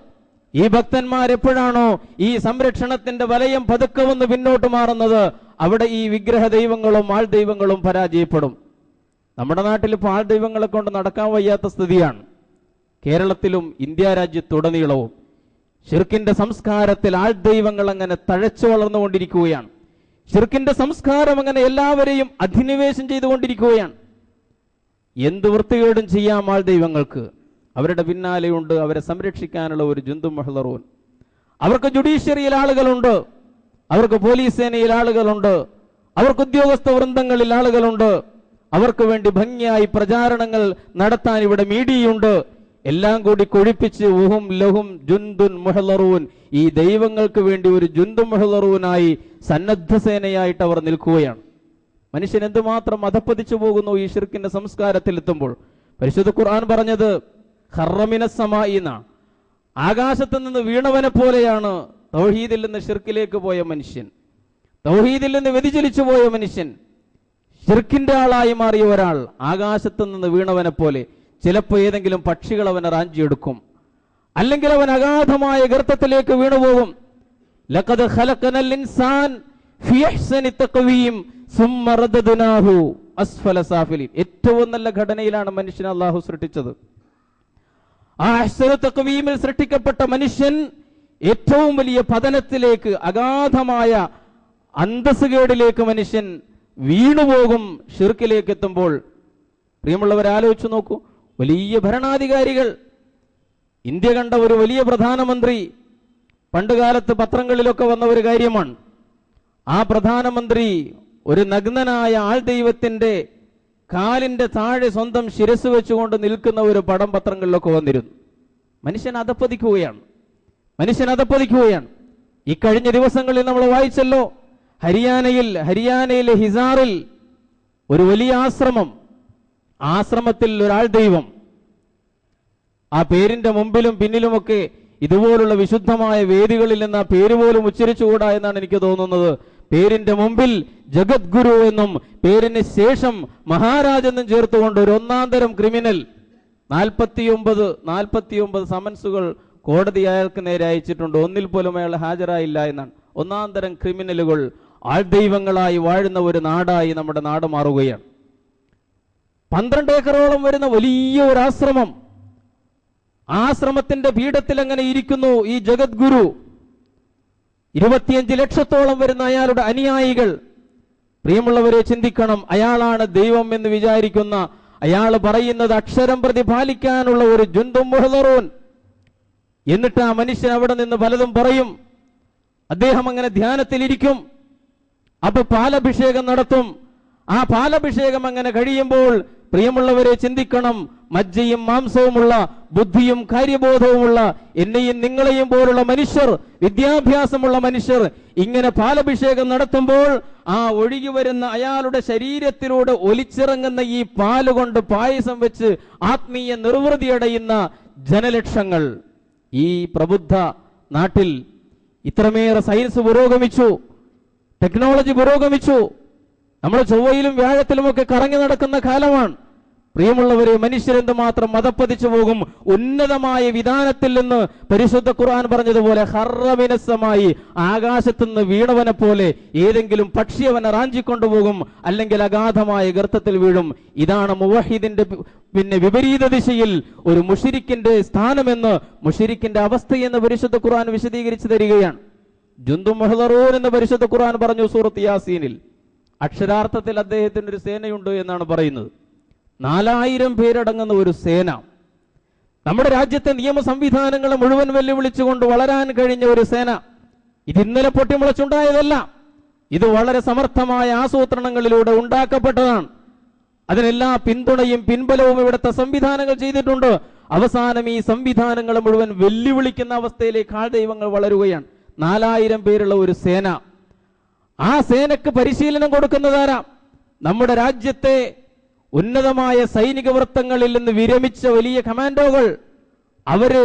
ഈ ഭക്തന്മാരെപ്പോഴാണോ ഈ സംരക്ഷണത്തിന്റെ വലയം പതുക്കെ വന്ന് പിന്നോട്ട് മാറുന്നത്, അവിടെ ഈ വിഗ്രഹ ദൈവങ്ങളും ആൾ ദൈവങ്ങളും പരാജയപ്പെടും. നമ്മുടെ നാട്ടിൽ ഇപ്പോൾ ആൾ ദൈവങ്ങളെ കൊണ്ട് നടക്കാൻ വയ്യാത്ത സ്ഥിതിയാണ്. കേരളത്തിലും ഇന്ത്യ രാജ്യത്തുടനീളവും ശിർക്കിന്റെ സംസ്കാരത്തിൽ ആൾ ദൈവങ്ങൾ അങ്ങനെ തഴച്ചു വളർന്നുകൊണ്ടിരിക്കുകയാണ്. ശിർക്കിന്റെ സംസ്കാരം അങ്ങനെ എല്ലാവരെയും അധിനിവേശം ചെയ്തുകൊണ്ടിരിക്കുകയാണ്. എന്ത് വൃത്തികേടും ചെയ്യാം ആൾ ദൈവങ്ങൾക്ക്. അവരുടെ പിന്നാലെയുണ്ട് അവരെ സംരക്ഷിക്കാനുള്ള ഒരു ജുൻദും മുഹ്ളറൂൻ. അവർക്ക് ജുഡീഷ്യറിയിൽ ആളുകളുണ്ട്, അവർക്ക് പോലീസ് സേനയിൽ ആളുകളുണ്ട്, അവർക്ക് ഉദ്യോഗസ്ഥ വൃന്ദങ്ങളിൽ ആളുകളുണ്ട്, അവർക്ക് വേണ്ടി ഭംഗിയായി പ്രചാരണങ്ങൾ നടത്താൻ ഇവിടെ മീഡിയയുണ്ട്. എല്ലാം കൂടി കൊഴിപ്പിച്ച് വഹും ലഹും ജുൻദുൻ മുഹ്ളറൂൻ, ഈ ദൈവങ്ങൾക്ക് വേണ്ടി ഒരു ജുൻദും മുഹ്ളറൂനായി സന്നദ്ധ സേനയായിട്ട് അവർ നിൽക്കുകയാണ്. മനുഷ്യൻ എന്തുമാത്രം അധപ്പതിച്ചു പോകുന്നു ഈ ശിർക്കിന്റെ സംസ്കാരത്തിൽ എത്തുമ്പോൾ. പരിശുദ്ധ ഖുർആൻ പറഞ്ഞത് ഖറമിനസ് സമാഇ എന്നാണ്. ആകാശത്ത് നിന്ന് വീണവനെ പോലെയാണ് തൗഹീദിൽ നിന്ന് ശിർക്കിലേക്ക് പോയ മനുഷ്യൻ, തൗഹീദിൽ നിന്ന് വ്യതിചലിച്ചു പോയ മനുഷ്യൻ, ശിർക്കിന്റെ ആളായി മാറിയ ഒരാൾ ആകാശത്ത് നിന്ന് വീണവനെ പോലെ. ചിലപ്പോൾ ഏതെങ്കിലും പക്ഷികൾ അവനെ റാഞ്ചിയെടുക്കും, അല്ലെങ്കിൽ അവൻ അഗാധമായ ഗർത്തത്തിലേക്ക് വീണുപോകും. ലഖദ് ഖലഖനൽ ഇൻസാൻ ഫീ അഹ്സനി തഖ്വീം സുമ്മ റദദ്നാഹു അസ്ഫല സാഫിലിൻ. ഏറ്റവും നല്ല ഘടനയിലാണ് മനുഷ്യനെ അല്ലാഹു സൃഷ്ടിച്ചത്. ആ അഹ്സനു തഖ്വീമിൽ സൃഷ്ടിക്കപ്പെട്ട മനുഷ്യൻ ഏറ്റവും വലിയ പതനത്തിലേക്ക്, അഗാധമായ അന്തസ്സുകേടിലേക്ക് മനുഷ്യൻ വീണുപോകും ഷിർക്കിലേക്ക് എത്തുമ്പോൾ. പ്രിയമുള്ളവരെ, ആലോചിച്ചു നോക്കൂ. വലിയ ഭരണാധികാരികൾ, ഇന്ത്യ കണ്ട ഒരു വലിയ പ്രധാനമന്ത്രി, പണ്ടുകാലത്ത് പത്രങ്ങളിലൊക്കെ വന്ന ഒരു കാര്യമാണ്. ആ പ്രധാനമന്ത്രി ഒരു നഗ്നനായ ആൾ ദൈവത്തിന്റെ കാലിന്റെ താഴെ സ്വന്തം ശിരസ് വെച്ചുകൊണ്ട് നിൽക്കുന്ന ഒരു പടം പത്രങ്ങളിലൊക്കെ വന്നിരുന്നു. മനുഷ്യൻ അധപ്പതിക്കുകയാണ്, മനുഷ്യൻ അധപ്പതിക്കുകയാണ്. ഈ കഴിഞ്ഞ ദിവസങ്ങളിൽ നമ്മൾ വായിച്ചല്ലോ, ഹരിയാനയിലെ ഹിസാറിൽ ഒരു വലിയ ആശ്രമത്തിൽ ഒരാൾ ദൈവം. ആ പേരിന്റെ മുമ്പിലും പിന്നിലുമൊക്കെ ഇതുപോലുള്ള വിശുദ്ധമായ വേദികളിൽ നിന്ന് ആ പേര് പോലും ഉച്ചരിച്ചുകൂടാ എന്നാണ് എനിക്ക് തോന്നുന്നത്. പേരിന്റെ മുമ്പിൽ ജഗദ്ഗുരു എന്നും പേരിന് ശേഷം മഹാരാജ് എന്നും ചേർത്തുകൊണ്ട് ഒരു ഒന്നാന്തരം ക്രിമിനൽ 49 സമൻസുകൾ കോടതി അയാൾക്ക് നേരെ അയച്ചിട്ടുണ്ട്. ഒന്നിൽ പോലും അയാൾ ഹാജരായില്ല എന്നാണ്. ഒന്നാന്തരം ക്രിമിനലുകൾ ആൾ ദൈവങ്ങളായി വാഴുന്ന ഒരു നാടായി നമ്മുടെ നാട് മാറുകയാണ്. 12 ഏക്കറോളം വരുന്ന വലിയ ഒരു ആശ്രമത്തിന്റെ പീഠത്തിൽ അങ്ങനെ ഇരിക്കുന്നു ഈ ജഗദ്ഗുരു. 25 ലക്ഷത്തോളം വരുന്ന അയാളുടെ അനുയായികൾ. പ്രിയമുള്ളവരെ, ചിന്തിക്കണം. അയാളാണ് ദൈവം എന്ന് വിചാരിക്കുന്ന, അയാൾ പറയുന്നത് അക്ഷരം പ്രതി പാലിക്കാനുള്ള ഒരു ജുൻദും മുഹ്ളറൂൻ. എന്നിട്ട് ആ മനുഷ്യൻ അവിടെ നിന്ന് പലതും പറയും. അദ്ദേഹം അങ്ങനെ ധ്യാനത്തിലിരിക്കും. അപ്പൊ പാലഭിഷേകം നടത്തും. ആ പാലഭിഷേകം അങ്ങനെ കഴിയുമ്പോൾ പ്രിയമുള്ളവരെ ചിന്തിക്കണം. മജ്ജയും മാംസവുമുള്ള, ബുദ്ധിയും കാര്യബോധവുമുള്ള എന്നെയും നിങ്ങളെയും പോലുള്ള മനുഷ്യർ, വിദ്യാഭ്യാസമുള്ള മനുഷ്യർ ഇങ്ങനെ പാലഭിഷേകം നടത്തുമ്പോൾ ആ ഒഴുകി വരുന്ന അയാളുടെ ശരീരത്തിലൂടെ ഒലിച്ചിറങ്ങുന്ന ഈ പാലുകൊണ്ട് പായസം വെച്ച് ആത്മീയ നിർവൃതിയടയുന്ന ജനലക്ഷങ്ങൾ. ഈ പ്രബുദ്ധ നാട്ടിൽ ഇത്രമേറെ സയൻസ് പുരോഗമിച്ചു, ടെക്നോളജി പുരോഗമിച്ചു. നമ്മൾ ചൊവ്വയിലും വ്യാഴത്തിലുമൊക്കെ കറങ്ങി നടക്കുന്ന കാലമാണ്. പ്രിയമുള്ളവരെ, മനുഷ്യരെന്തുമാത്രം മതപ്പതിച്ചു പോകും. ഉന്നതമായ വിധാനത്തിൽ നിന്ന് പരിശുദ്ധ ഖുർആൻ പറഞ്ഞതുപോലെ ഹർറമിനസ്സമായി, ആകാശത്തുനിന്ന് വീണവനെ പോലെ ഏതെങ്കിലും പക്ഷി അവനെ റാഞ്ചിക്കൊണ്ടുപോകും, അല്ലെങ്കിൽ അഗാധമായ ഗർത്തത്തിൽ വീഴും. ഇതാണ് മുവഹിദിന്റെ വിപരീത ദിശയിൽ ഒരു മുശ്രിക്കിന്റെ സ്ഥാനമെന്ന്, മുശ്രിക്കിന്റെ അവസ്ഥയെന്ന് പരിശുദ്ധ ഖുർആൻ വിശദീകരിച്ചു തരികയാണ്. ജുന്ദും മുഹ്ദറൂൻ എന്ന് പരിശുദ്ധ ഖുർആൻ പറഞ്ഞു സൂറത്ത് യാസീനിൽ. അക്ഷരാർത്ഥത്തിൽ അദ്ദേഹത്തിന് ഒരു സേനയുണ്ട് എന്നാണ് പറയുന്നത്. 4000 പേരടങ്ങുന്ന ഒരു സേന. നമ്മുടെ രാജ്യത്തെ നിയമ സംവിധാനങ്ങളെ മുഴുവൻ വെല്ലുവിളിച്ചുകൊണ്ട് വളരാൻ കഴിഞ്ഞ ഒരു സേന. ഇത് ഇന്നലെ പൊട്ടിമുളച്ചുണ്ടായതല്ല. ഇത് വളരെ സമർത്ഥമായ ആസൂത്രണങ്ങളിലൂടെ ഉണ്ടാക്കപ്പെട്ടതാണ്. അതിനെല്ലാ പിന്തുണയും പിൻബലവും ഇവിടുത്തെ സംവിധാനങ്ങൾ ചെയ്തിട്ടുണ്ട്. അവസാനം ഈ സംവിധാനങ്ങളെ മുഴുവൻ വെല്ലുവിളിക്കുന്ന അവസ്ഥയിലേക്ക് ആൾദൈവങ്ങൾ വളരുകയാണ്. 4000 പേരുള്ള ഒരു സേന. ആ സേനക്ക് പരിശീലനം കൊടുക്കുന്നതാരാ? നമ്മുടെ രാജ്യത്തെ ഉന്നതമായ സൈനിക വൃത്തങ്ങളിൽ നിന്ന് വിരമിച്ച വലിയ കമാൻഡോകൾ. അവര്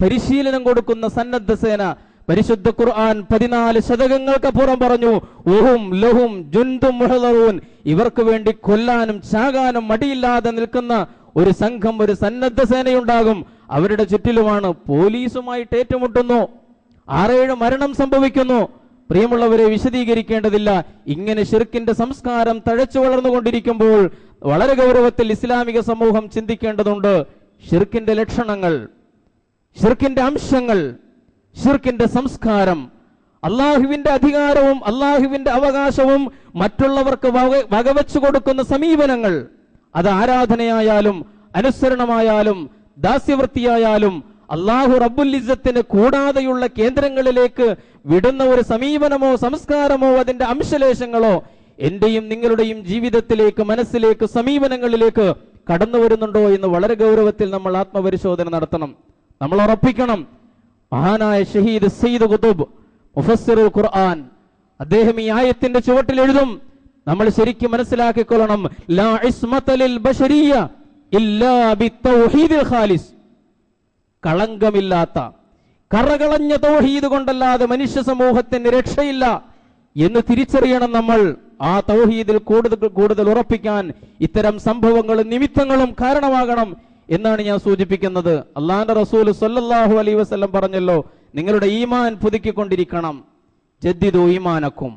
പരിശീലനം കൊടുക്കുന്ന സന്നദ്ധ സേന. പരിശുദ്ധ ഖുർആൻ 14 ശതകങ്ങൾക്കപ്പുറം പറഞ്ഞു, ഉഹും ലഹും ജുന്ദും മുഹ്ദറൂൻ. ഇവർക്ക് വേണ്ടി കൊല്ലാനും ചാകാനും മടിയില്ലാതെ നിൽക്കുന്ന ഒരു സംഘം, ഒരു സന്നദ്ധ സേനയുണ്ടാകും. അവരുടെ ചുറ്റിലുമാണ് പോലീസുമായിട്ട് ഏറ്റുമുട്ടുന്നു. 6-7 മരണം സംഭവിക്കുന്നു. പ്രിയമുള്ളവരെ, വിശദീകരിക്കേണ്ടതില്ല. ഇങ്ങനെ ശിർക്കിന്റെ സംസ്കാരം തഴച്ചു വളർന്നുകൊണ്ടിരിക്കുമ്പോൾ വളരെ ഗൗരവത്തിൽ ഇസ്ലാമിക സമൂഹം ചിന്തിക്കേണ്ടതുണ്ട്. ശിർക്കിന്റെ ലക്ഷണങ്ങൾ, ശിർക്കിന്റെ അംശങ്ങൾ, ശിർക്കിന്റെ സംസ്കാരം, അള്ളാഹുവിന്റെ അധികാരവും അള്ളാഹുവിന്റെ അവകാശവും മറ്റുള്ളവർക്ക് വകവെച്ചു കൊടുക്കുന്ന സമീപനങ്ങൾ, അത് ആരാധനയായാലും അനുസരണമായാലും ദാസ്യവൃത്തിയായാലും അള്ളാഹു റബ്ബുൽ ഇസ്സത്തിന് കൂടാതെയുള്ള കേന്ദ്രങ്ങളിലേക്ക് വിടുന്ന ഒരു സമീപനമോ സംസ്കാരമോ അതിന്റെ അംശലേശങ്ങളോ എന്റെയും നിങ്ങളുടെയും ജീവിതത്തിലേക്ക്, മനസ്സിലേക്ക്, സമീപനങ്ങളിലേക്ക് കടന്നു വരുന്നുണ്ടോ എന്ന് വളരെ ഗൗരവത്തിൽ നമ്മൾ ആത്മപരിശോധന നടത്തണം. നമ്മൾ ഉറപ്പിക്കണം. മഹാനായ ഷഹീദ് സയ്യിദ് ഖുതുബ് മുഫസ്സിറുൽ ഖുർആൻ, അദ്ദേഹം ഈ ആയത്തിന്റെ ചുവട്ടിൽ എഴുതും, നമ്മൾ ശരിക്കും മനസ്സിലാക്കിക്കൊള്ളണം, ലാ ഇസ്മത ലിൽ ബശരിയ്യ ഇല്ലാ ബിത്തൗഹീദിൽ ഖാലിസ്. കളങ്കമില്ലാത്ത കറകളഞ്ഞ തൗഹീദ് കൊണ്ടല്ലാതെ മനുഷ്യ സമൂഹത്തിന് രക്ഷയില്ല എന്ന് തിരിച്ചറിയണം നമ്മൾ. ആ തൗഹീദിൽ കൂടുതൽ ഉറപ്പിക്കാൻ ഇത്തരം സംഭവങ്ങളും നിമിത്തങ്ങളും കാരണമാകണം എന്നാണ് ഞാൻ സൂചിപ്പിക്കുന്നത്. അള്ളാഹുവിന്റെ റസൂൽ സല്ലല്ലാഹു അലൈഹി വസല്ലം പറഞ്ഞല്ലോ, നിങ്ങളുടെ ഈമാൻ പുതുക്കിക്കൊണ്ടിരിക്കണം. ജദ്ദിദു ഈമാനക്കും,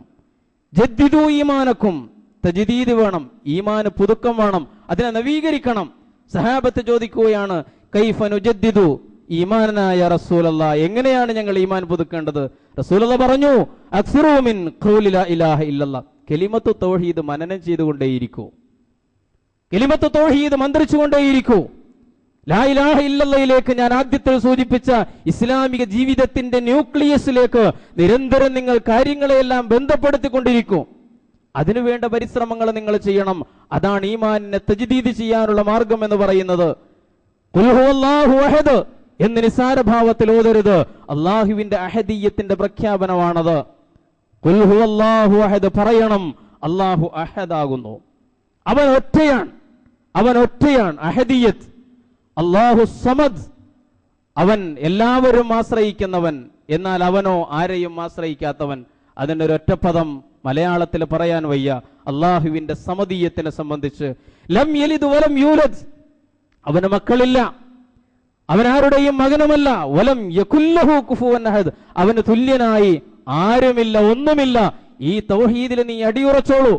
ജദ്ദിദു ഈമാനക്കും. തജ്ദീദ് വേണം, ഈമാന് പുതുക്കം വേണം, അതിനെ നവീകരിക്കണം. സഹാബത്ത് ചോദിക്കുകയാണ്, കൈഫ നുജദ്ദിദു ഈമാനായ റസൂലല്ലാഹ്, എങ്ങനെയാണ് ഞങ്ങൾ ഈമാൻ പുതുക്കേണ്ടത്? റസൂലുള്ളാഹ് പറഞ്ഞു, അക്സിറൂ മിൻ ഖൗലി ലാ ഇലാഹ ഇല്ലല്ലാഹ്. കലിമത്തു തൗഹീദ് മനനം ചെയ്തുകൊണ്ടേയിരിക്കൂ, കലിമത്തു തൗഹീദ് മന്ത്രിച്ചുകൊണ്ടേയിരിക്കൂ. ലാ ഇലാഹ ഇല്ലല്ലാഹിലേക്ക്, ഞാൻ ആദ്യത്തിൽ സൂചിപ്പിച്ച ഇസ്ലാമിക ജീവിതത്തിന്റെ ന്യൂക്ലിയസിലേക്ക് നിരന്തരം നിങ്ങൾ കാര്യങ്ങളെയെല്ലാം ബന്ധപ്പെടുത്തിക്കൊണ്ടിരിക്കൂ. അതിനുവേണ്ട പരിശ്രമങ്ങൾ നിങ്ങൾ ചെയ്യണം. അതാണ് ഈമാനിനെ തജ്ദീദ് ചെയ്യാനുള്ള മാർഗം എന്ന് പറയുന്നത്. ഖുൽ ഹുവല്ലാഹു അഹദ് എന്ന് നിസാരഭാവത്തിൽ ഓതരുത്. അള്ളാഹുവിന്റെ അഹദിയ്യത്തിന്റെ പ്രഖ്യാപനമാണത്. ഖുൽ ഹുവല്ലാഹു അഹദ് പറയണം. അള്ളാഹു അഹദാകുന്നു, അവൻ ഒറ്റയാണ്, അവൻ ഒറ്റയാണ്. അഹദിയ്യത്ത്. അള്ളാഹു സമദ്, അവൻ എല്ലാവരും ആശ്രയിക്കുന്നവൻ, എന്നാൽ അവനോ ആരെയും ആശ്രയിക്കാത്തവൻ. അതിൻ്റെ ഒരു ഒറ്റപ്പദം മലയാളത്തിൽ പറയാൻ വയ്യ. അള്ളാഹുവിന്റെ സമദീയത്തിനെ സംബന്ധിച്ച്, ലം യലിദ് വലം യൂലദ്, അവന് മക്കളില്ല, അവനാരുടെയും മകനുമല്ല. വലം യകുല്ലഹു കുഫുവൻ അഹദ്, അവന് തുല്യനായി ആരുമില്ല, ഒന്നുമില്ല. ഈ തൗഹീദിൽ നീ അടിയുറച്ചോളൂ.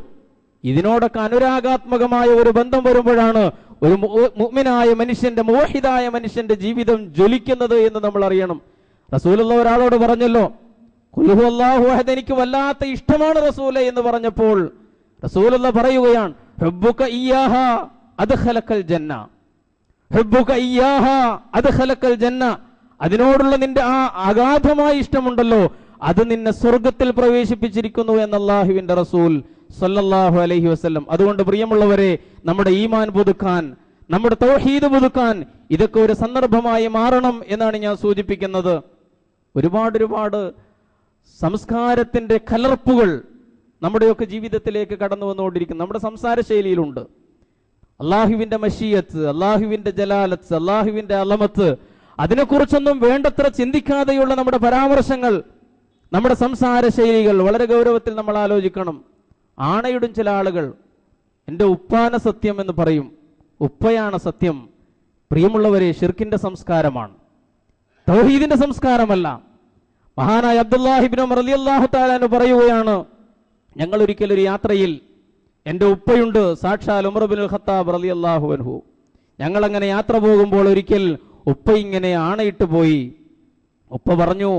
ഇതിനോടൊക്കെ അനുരാഗാത്മകമായ ഒരു ബന്ധം വരുമ്പോഴാണ് ഒരു മുഅ്മിനായ മനുഷ്യന്റെ, മുവഹിദായ മനുഷ്യന്റെ ജീവിതം ജ്വലിക്കുന്നത് എന്ന് നമ്മൾ അറിയണം. റസൂലുള്ളാഹി ഒരാളോട് പറഞ്ഞല്ലോ, ഖുൽ ഹുവല്ലാഹു അഹദ്, എനിക്ക് വല്ലാത്ത ഇഷ്ടമാണ് റസൂലേ എന്ന് പറഞ്ഞപ്പോൾ റസൂലുള്ളാഹി പറയുകയാണ്, ഹുബ്ബുക ഇയ്യാഹ അദ്ഖലക്കൽ ജന്ന, ഹുബ്ബുക ഇയ്യാഹ അദ്ഖലക്കൽ ജന്ന. അതിനോടുള്ള നിന്റെ ആ അഗാധമായ ഇഷ്ടമുണ്ടല്ലോ, അത് നിന്നെ സ്വർഗത്തിൽ പ്രവേശിപ്പിച്ചിരിക്കുന്നു എന്ന് അല്ലാഹുവിന്റെ റസൂൽ സല്ലല്ലാഹു അലൈഹി വസല്ലം. അതുകൊണ്ട് പ്രിയമുള്ളവരെ, നമ്മുടെ ഈമാൻ പുതുക്കാൻ, നമ്മുടെ തൗഹീദ് പുതുക്കാൻ ഇതൊക്കെ ഒരു സന്ദർഭമായി മാറണം എന്നാണ് ഞാൻ സൂചിപ്പിക്കുന്നത്. ഒരുപാട് സംസ്കാരത്തിന്റെ കലർപ്പുകൾ നമ്മുടെയൊക്കെ ജീവിതത്തിലേക്ക് കടന്നു വന്നുകൊണ്ടിരിക്കുന്നു. നമ്മുടെ സംസാര ശൈലിയിലുണ്ട്. അള്ളാഹുവിന്റെ മശീയത്ത്, അള്ളാഹുവിന്റെ ജലാലത്ത്, അള്ളാഹുവിന്റെ അലമത്ത്, അതിനെക്കുറിച്ചൊന്നും വേണ്ടത്ര ചിന്തിക്കാതെയുള്ള നമ്മുടെ പരാമർശങ്ങൾ, നമ്മുടെ സംസാര ശൈലികൾ വളരെ ഗൗരവത്തിൽ നമ്മൾ ആലോചിക്കണം. ആണയിടും ചില ആളുകൾ, എൻ്റെ ഉപ്പാന സത്യം എന്ന് പറയും. ഉപ്പയാണ് സത്യം. പ്രിയമുള്ളവരെ, ഷിർക്കിന്റെ സംസ്കാരമാണ്, തൗഹീദിന്റെ സംസ്കാരമല്ല. മഹാനായ അബ്ദുല്ലാഹി ഇബ്നു ഉമർ റളിയല്ലാഹു തആല അൻഹു പറയുകയാണ്, ഞങ്ങൾ ഒരിക്കൽ ഒരു യാത്രയിൽ, എൻ്റെ ഉപ്പയുണ്ട്, സാക്ഷാൽ ഉമർ ഇബ്നുൽ ഖത്താബ് റളിയല്ലാഹു അൻഹു. ഞങ്ങൾ അങ്ങനെ യാത്ര പോകുമ്പോൾ ഒരിക്കൽ ഉപ്പ ഇങ്ങനെ ആണയിട്ട് പോയി. ഉപ്പ പറഞ്ഞു,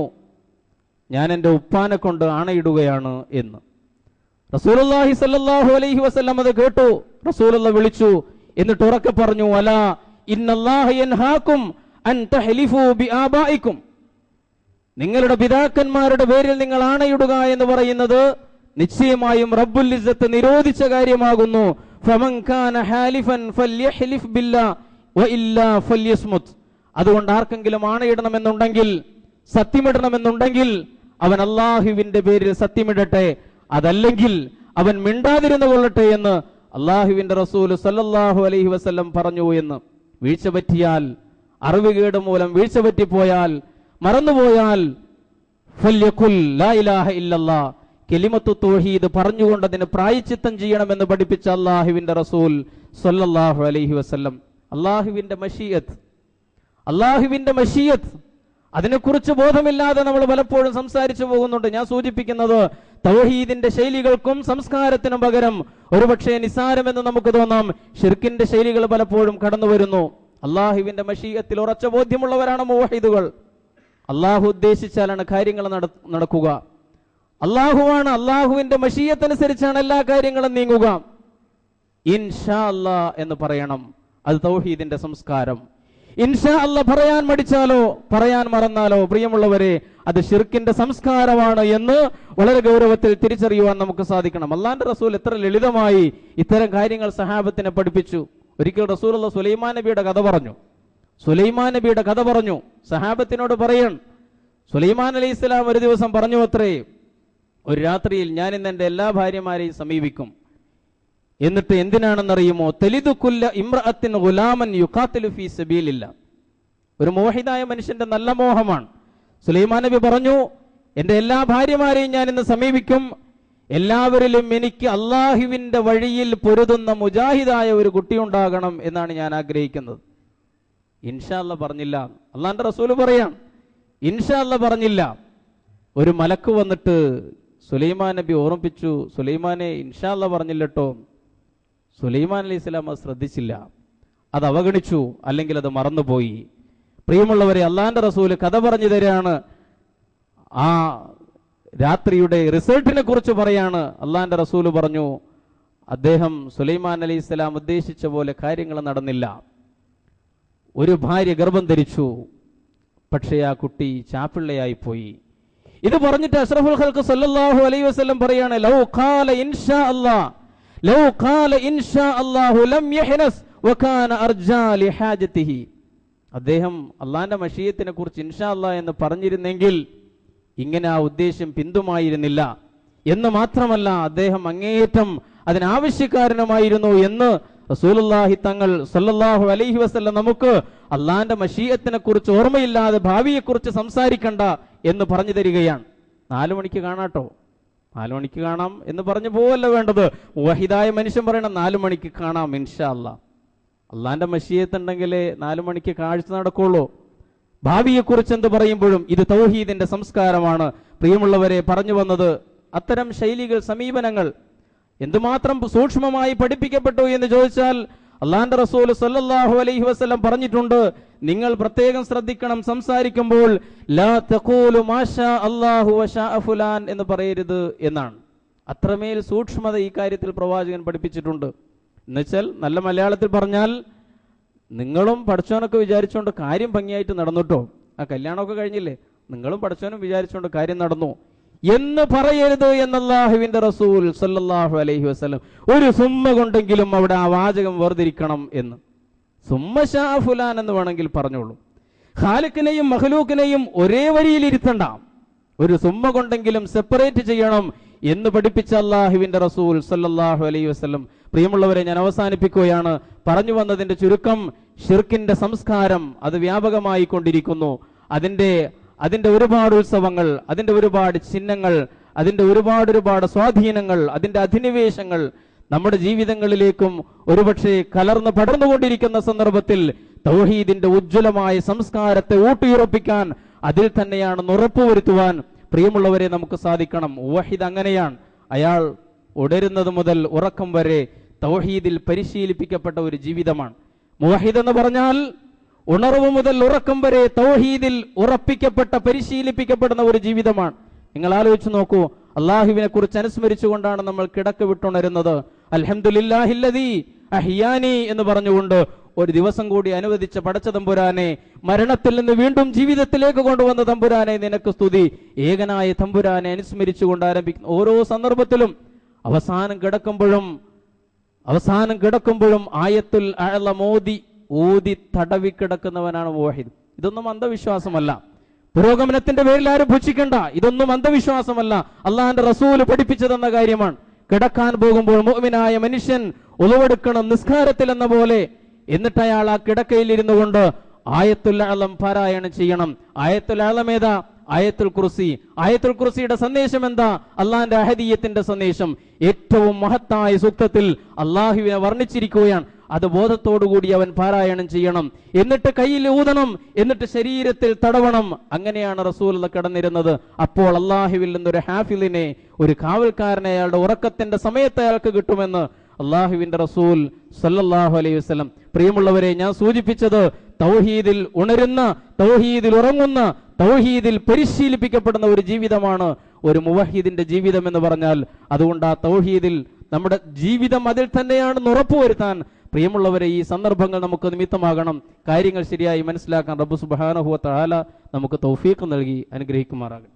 ഞാൻ എൻ്റെ ഉപ്പാനെ കൊണ്ട് ആണയിടുകയാണ് എന്ന്. റസൂലുള്ളാഹി സ്വല്ലല്ലാഹു അലൈഹി വസല്ലം അത് കേട്ടു. റസൂലുള്ളാഹി വിളിച്ചു, എന്നിട്ട് ഉറക്കെ പറഞ്ഞു, അലാ ഇന്നല്ലാഹ യൻഹാകും അൻ തഹ്ലിഫു ബിആബായിക്കും. നിങ്ങളുടെ പിതാക്കന്മാരുടെ പേരിൽ നിങ്ങൾ ആണയിടുക എന്ന് പറയുന്നത് നിശ്ചയമായും റബ്ബുൽ ഇസ്സത്ത് നിരോധിച്ച കാര്യമാകുന്നു. ഫമൻ കാന ഹാലിഫൻ ഫല്യഹ്ലിഫ് ബില്ലാഹ് വഇല്ലാ ഫല്യസ്മുത്. അതുകൊണ്ട് ആർക്കെങ്കിലും ആണയിടണമെന്നുണ്ടെങ്കിൽ, സത്യമിടണമെന്നുണ്ടെങ്കിൽ അവൻ അള്ളാഹുവിന്റെ പേരിൽ സത്യമിടട്ടെ, അതല്ലെങ്കിൽ അവൻ മിണ്ടാതിരുന്നു കൊള്ളട്ടെ എന്ന് അള്ളാഹുവിന്റെ റസൂൽ സല്ലല്ലാഹു അലൈഹി വസല്ലം പറഞ്ഞു എന്ന്. വീഴ്ച പറ്റിയാൽ, അറിവുകേട് മൂലം വീഴ്ച പറ്റിപ്പോയാൽ, മറന്നുപോയാൽ ഫല്യഖുൽ ലാ ഇലാഹ ഇല്ലല്ലാഹ്, കലിമത്തു തൗഹീദ് പറഞ്ഞുകൊണ്ട് അതിന് പ്രായശ്ചിത്തം ചെയ്യണമെന്ന് പഠിപ്പിച്ച അള്ളാഹുവിന്റെ റസൂൽ സല്ലല്ലാഹു അലൈഹി വസല്ലം. അള്ളാഹുവിന്റെ മശീയത്ത് അതിനെക്കുറിച്ച് ബോധമില്ലാതെ നമ്മൾ പലപ്പോഴും സംസാരിച്ചു പോകുന്നുണ്ട്. ഞാൻ സൂചിപ്പിക്കുന്നത്, തൗഹീദിന്റെ ശൈലികൾക്കും സംസ്കാരത്തിനും പകരം ഒരുപക്ഷെ നിസാരമെന്ന് നമുക്ക് തോന്നാം, ഷിർക്കിന്റെ ശൈലികൾ പലപ്പോഴും കടന്നു വരുന്നു. അള്ളാഹുവിന്റെ മശീയത്തിൽ ഉറച്ച ബോധ്യമുള്ളവരാണ് മുവഹിദുകൾ. അള്ളാഹു ഉദ്ദേശിച്ചാലാണ് കാര്യങ്ങൾ നടക്കുക. അള്ളാഹുവാണ്, അള്ളാഹുവിന്റെ മശീയത്തനുസരിച്ചാണ് എല്ലാ കാര്യങ്ങളും നീങ്ങുക. ഇൻഷാ അല്ലാഹ് എന്ന് പറയണം. അത് തൗഹീദിന്റെ സംസ്കാരം. ഇൻഷാ അല്ലാഹ് പറയാൻ മടിച്ചാലോ, പറയാൻ മറന്നാലോ, പ്രിയമുള്ളവരെ, അത് ഷിർക്കിന്റെ സംസ്കാരമാണ് എന്ന് വളരെ ഗൗരവത്തിൽ തിരിച്ചറിയുവാൻ നമുക്ക് സാധിക്കണം. അള്ളാന്റെ റസൂൽ എത്ര ലളിതമായി ഇത്തരം കാര്യങ്ങൾ സഹാബത്തിനെ പഠിപ്പിച്ചു. ഒരിക്കൽ റസൂലുള്ളാഹി സുലൈമാൻ നബിയുടെ കഥ പറഞ്ഞു. സഹാബത്തിനോട് പറയൺ, സുലൈമാൻ അലൈഹിസ്സലാം ഒരു ദിവസം പറഞ്ഞു അത്രേ, ഒരു രാത്രിയിൽ ഞാൻ ഇന്ന് എൻ്റെ എല്ലാ ഭാര്യമാരെയും സമീപിക്കും. എന്നിട്ട് എന്തിനാണെന്നറിയുമോ, തലിദു കുല്ല ഇംറഅത്തിൻ ഗുലാമൻ യുഖാതിലു ഫീ സബീലില്ലാഹ്. ഒരു മോഹിതായ മനുഷ്യന്റെ നല്ല മോഹമാണ്. സുലൈമാൻ നബി പറഞ്ഞു, എൻ്റെ എല്ലാ ഭാര്യമാരെയും ഞാൻ ഇന്ന് സമീപിക്കും, എല്ലാവരിലും എനിക്ക് അള്ളാഹുവിന്റെ വഴിയിൽ പൊരുതുന്ന മുജാഹിദായ ഒരു കുട്ടി ഉണ്ടാകണം എന്നാണ് ഞാൻ ആഗ്രഹിക്കുന്നത്. ഇൻഷാ അല്ലാഹ് പറഞ്ഞില്ല. അള്ളാന്റെ റസൂല് പറയാം, ഇൻഷാ അല്ലാഹ് പറഞ്ഞില്ല. ഒരു മലക്ക് വന്നിട്ട് സുലൈമാൻ നബി ഓർമ്മിപ്പിച്ചു, സുലൈമാനെ ഇൻഷാ അല്ലാഹ് പറഞ്ഞില്ലട്ടോ. സുലൈമാൻ അലൈഹി സ്വലാം അത് ശ്രദ്ധിച്ചില്ല, അത് അവഗണിച്ചു, അല്ലെങ്കിൽ അത് മറന്നുപോയി. പ്രിയമുള്ളവരെ, അള്ളാന്റെ റസൂല് കഥ പറഞ്ഞു തരാണ്. ആ രാത്രിയുടെ റിസൾട്ടിനെ കുറിച്ച് പറയാണ്. അള്ളാന്റെ റസൂല് പറഞ്ഞു, അദ്ദേഹം സുലൈമാൻ അലൈഹി സ്വലാം ഉദ്ദേശിച്ച പോലെ കാര്യങ്ങൾ നടന്നില്ല. ഒരു ഭാര്യ ഗർഭം ധരിച്ചു, പക്ഷേ ആ കുട്ടി ചാപ്പിള്ളയായി പോയി. ഇത് പറഞ്ഞിട്ട് അഷ്റഫുൽ ഖൽഖ് സല്ലല്ലാഹു അലൈഹി വസല്ലം പറയാണ്, ലൗ ഖാല ഇൻഷാ അല്ലാഹു ലം യഹ്നസ് വകാന അർജാ ലിഹാജതിഹി. അദ്ദേഹം അള്ളാന്റെ മശീയത്തിനെ കുറിച്ച് ഇൻഷാ അല്ലാഹ് എന്ന് പറഞ്ഞിരുന്നെങ്കിൽ ഇങ്ങനെ ആ ഉദ്ദേശം പിന്തുമായിരുന്നില്ല എന്ന് മാത്രമല്ല, അദ്ദേഹം അങ്ങേയറ്റം അതിനാവശ്യക്കാരനുമായിരുന്നു എന്ന് റസൂലുള്ളാഹി തങ്ങൾ സല്ലല്ലാഹു അലൈഹി വസല്ലം നമുക്ക് അള്ളാന്റെ മശീയത്തിനെ കുറിച്ച് ഓർമ്മയില്ലാതെ ഭാവിയെക്കുറിച്ച് സംസാരിക്കണ്ട എന്ന് പറഞ്ഞു തരികയാണ്. 4 മണിക്ക് കാണാട്ടോ, 4 മണിക്ക് കാണാം എന്ന് പറഞ്ഞു പോവല്ല വേണ്ടത്. മുവഹിദായ മനുഷ്യൻ പറയണം 4 മണിക്ക് കാണാം ഇൻഷാ അല്ലാഹ്. അള്ളാന്റെ മശീയത്തുണ്ടെങ്കിലേ 4 മണിക്ക് കാഴ്ച നടക്കുള്ളൂ. ഭാവിയെക്കുറിച്ച് എന്ത് പറയുമ്പോഴും ഇത് തൗഹീദിന്റെ സംസ്കാരമാണ്. പ്രിയമുള്ളവരെ, പറഞ്ഞു വന്നത്, അത്തരം ശൈലികൾ, സമീപനങ്ങൾ എന്തുമാത്രം സൂക്ഷ്മമായി പഠിപ്പിക്കപ്പെട്ടു എന്ന് ചോദിച്ചാൽ, അള്ളാന്റെ റസൂൽ സല്ലല്ലാഹു അലൈഹി വസല്ലം പറഞ്ഞിട്ടുണ്ട്, നിങ്ങൾ പ്രത്യേകം ശ്രദ്ധിക്കണം, സംസാരിക്കുമ്പോൾ ലാ തഖൂലു മാഷാ അല്ലാഹു വശാ ഫുലാൻ എന്ന് പറയരുത് എന്നാണ്. അത്രമേൽ സൂക്ഷ്മത ഈ കാര്യത്തിൽ പ്രവാചകൻ പഠിപ്പിച്ചിട്ടുണ്ട്. എന്നുവെച്ചാൽ നല്ല മലയാളത്തിൽ പറഞ്ഞാൽ, നിങ്ങളും പഠിച്ചവനൊക്കെ വിചാരിച്ചുകൊണ്ട് കാര്യം ഭംഗിയായിട്ട് നടന്നിട്ടോ, ആ കല്യാണമൊക്കെ കഴിഞ്ഞില്ലേ, നിങ്ങളും പഠിച്ചവനും വിചാരിച്ചുകൊണ്ട് കാര്യം നടന്നു എന്ന് പറയരുത് എന്ന് അല്ലാഹുവിന്റെ റസൂൽ സല്ലല്ലാഹു അലൈഹി വസല്ലം. ഒരു സുമ്മ കൊണ്ടെങ്കിലും അവിടെ ആ വാചകം വേർതിരിക്കണം എന്ന്. സുമ്മ ഷാ ഫുലാൻ എന്ന് വേണമെങ്കിൽ പറഞ്ഞോളൂ. ഖാലിഖിനെയും മഖ്ലൂഖിനെയും ഒരേ വരിയിൽ ഇരുത്തണ്ട, ഒരു സുമ്മ കൊണ്ടെങ്കിലും സെപ്പറേറ്റ് ചെയ്യണം എന്ന് പഠിപ്പിച്ച അല്ലാഹുവിന്റെ റസൂൽ സല്ലല്ലാഹു അലൈഹി വസല്ലം. പ്രിയമുള്ളവരെ, ഞാൻ അവസാനിപ്പിക്കുകയാണ്. പറഞ്ഞു വന്നതിന്റെ ചുരുക്കം, ഷിർക്കിന്റെ സംസ്കാരം അത് വ്യാപകമായി കൊണ്ടിരിക്കുന്നു. അതിന്റെ ഒരുപാട് ഉത്സവങ്ങൾ, അതിന്റെ ഒരുപാട് ചിഹ്നങ്ങൾ, അതിന്റെ ഒരുപാട് സ്വാധീനങ്ങൾ, അതിന്റെ അധിനിവേശങ്ങൾ നമ്മുടെ ജീവിതങ്ങളിലേക്കും ഒരുപക്ഷെ കലർന്ന് പടർന്നുകൊണ്ടിരിക്കുന്ന സന്ദർഭത്തിൽ തൗഹീദിന്റെ ഉജ്ജ്വലമായ സംസ്കാരത്തെ ഊട്ടിയുറപ്പിക്കാൻ, അതിൽ തന്നെയാണെന്ന് ഉറപ്പുവരുത്തുവാൻ പ്രിയമുള്ളവരെ നമുക്ക് സാധിക്കണം. മുവഹിദ് അങ്ങനെയാണ്. അയാൾ ഉണരുന്നത് മുതൽ ഉറക്കം വരെ തൗഹീദിൽ പരിശീലിപ്പിക്കപ്പെട്ട ഒരു ജീവിതമാണ്. മുവഹിദ് എന്ന് പറഞ്ഞാൽ ഉണർവ് മുതൽ ഉറക്കം വരെ തൗഹീദിൽ ഉറപ്പിക്കപ്പെട്ട പരിശീലിപ്പിക്കപ്പെടുന്ന ഒരു ജീവിതമാണ്. നിങ്ങൾ ആലോചിച്ച് നോക്കൂ, അള്ളാഹുവിനെ കുറിച്ച് അനുസ്മരിച്ചുകൊണ്ടാണ് നമ്മൾ കിടക്ക വിട്ടുണരുന്നത്. അൽഹംദുലില്ലാഹില്ലദീ അഹ്യാനി എന്ന് പറഞ്ഞുകൊണ്ട് ഒരു ദിവസം കൂടി അനുവദിച്ച പടച്ച തമ്പുരാനെ, മരണത്തിൽ നിന്ന് വീണ്ടും ജീവിതത്തിലേക്ക് കൊണ്ടുവന്ന തമ്പുരാനെ നിനക്ക് സ്തുതി. ഏകനായ തമ്പുരാനെ അനുസ്മരിച്ചുകൊണ്ട് ആരംഭിക്കുന്ന ഓരോ സന്ദർഭത്തിലും അവസാനം കിടക്കുമ്പോഴും ആയത്തുൽ അഅ്ല ഓതി തടവിക്കിടക്കുന്നവനാണ് മുവഹിദ്. ഇതൊന്നും അന്ധവിശ്വാസമല്ല. പുരോഗമനത്തിന്റെ പേരിൽ ആരും ഭുജിക്കണ്ട. ഇതൊന്നും അന്ധവിശ്വാസമല്ല. അള്ളാഹിന്റെ റസൂല് പഠിപ്പിച്ചു തന്ന കാര്യമാണ്. കിടക്കാൻ പോകുമ്പോൾ മുഅ്മിനായ മനുഷ്യൻ ഉളവെടുക്കണം നിസ്കാരത്തിൽ എന്ന പോലെ. എന്നിട്ട് അയാൾ ആ കിടക്കയിൽ ഇരുന്നു കൊണ്ട് ആയത്തുൽ അഅ്ലം പാരായണം ചെയ്യണം. ആയത്തുൽ അഅ്ലം ഏതാ? ആയത്തുൽ കുർസി. ആയത്തുൽ കുർസിയുടെ സന്ദേശം എന്താ? അള്ളാഹിന്റെ അഹദിയത്തിന്റെ സന്ദേശം. ഏറ്റവും മഹത്തായ സൂക്തത്തിൽ അള്ളാഹുവിനെ വർണ്ണിച്ചിരിക്കുകയാണ്. അത് ബോധത്തോടുകൂടി അവൻ പാരായണം ചെയ്യണം. എന്നിട്ട് കയ്യിൽ ഊതണം, എന്നിട്ട് ശരീരത്തിൽ തടവണം. അങ്ങനെയാണ് റസൂൽ കിടന്നിരുന്നത്. അപ്പോൾ അള്ളാഹുവിൽ നിന്നൊരു ഹാഫിലിനെ, ഒരു കാവൽക്കാരനെ അയാളുടെ ഉറക്കത്തിന്റെ സമയത്ത് അയാൾക്ക് കിട്ടുമെന്ന് അള്ളാഹുവിന്റെ റസൂൽ സല്ലല്ലാഹു അലൈഹി വസല്ലം. പ്രിയമുള്ളവരെ, ഞാൻ സൂചിപ്പിച്ചത് തൗഹീദിൽ ഉണരുന്ന, തൗഹീദിൽ ഉറങ്ങുന്ന, തൗഹീദിൽ പരിശീലിപ്പിക്കപ്പെടുന്ന ഒരു ജീവിതമാണ് ഒരു മുവഹിദിന്റെ ജീവിതം എന്ന് പറഞ്ഞാൽ. അതുകൊണ്ട് ആ തൗഹീദിൽ നമ്മുടെ ജീവിതം അതിൽ തന്നെയാണെന്ന് ഉറപ്പുവരുത്താൻ പ്രിയമുള്ളവരെ ഈ സന്ദർഭങ്ങൾ നമുക്ക് നിമിത്തമാകണം. കാര്യങ്ങൾ ശരിയായി മനസ്സിലാക്കാൻ റബ്ബ് സുബ്ഹാനഹു വ തആല നമുക്ക് തൗഫീഖ് നൽകി അനുഗ്രഹിക്കുമാറാകട്ടെ.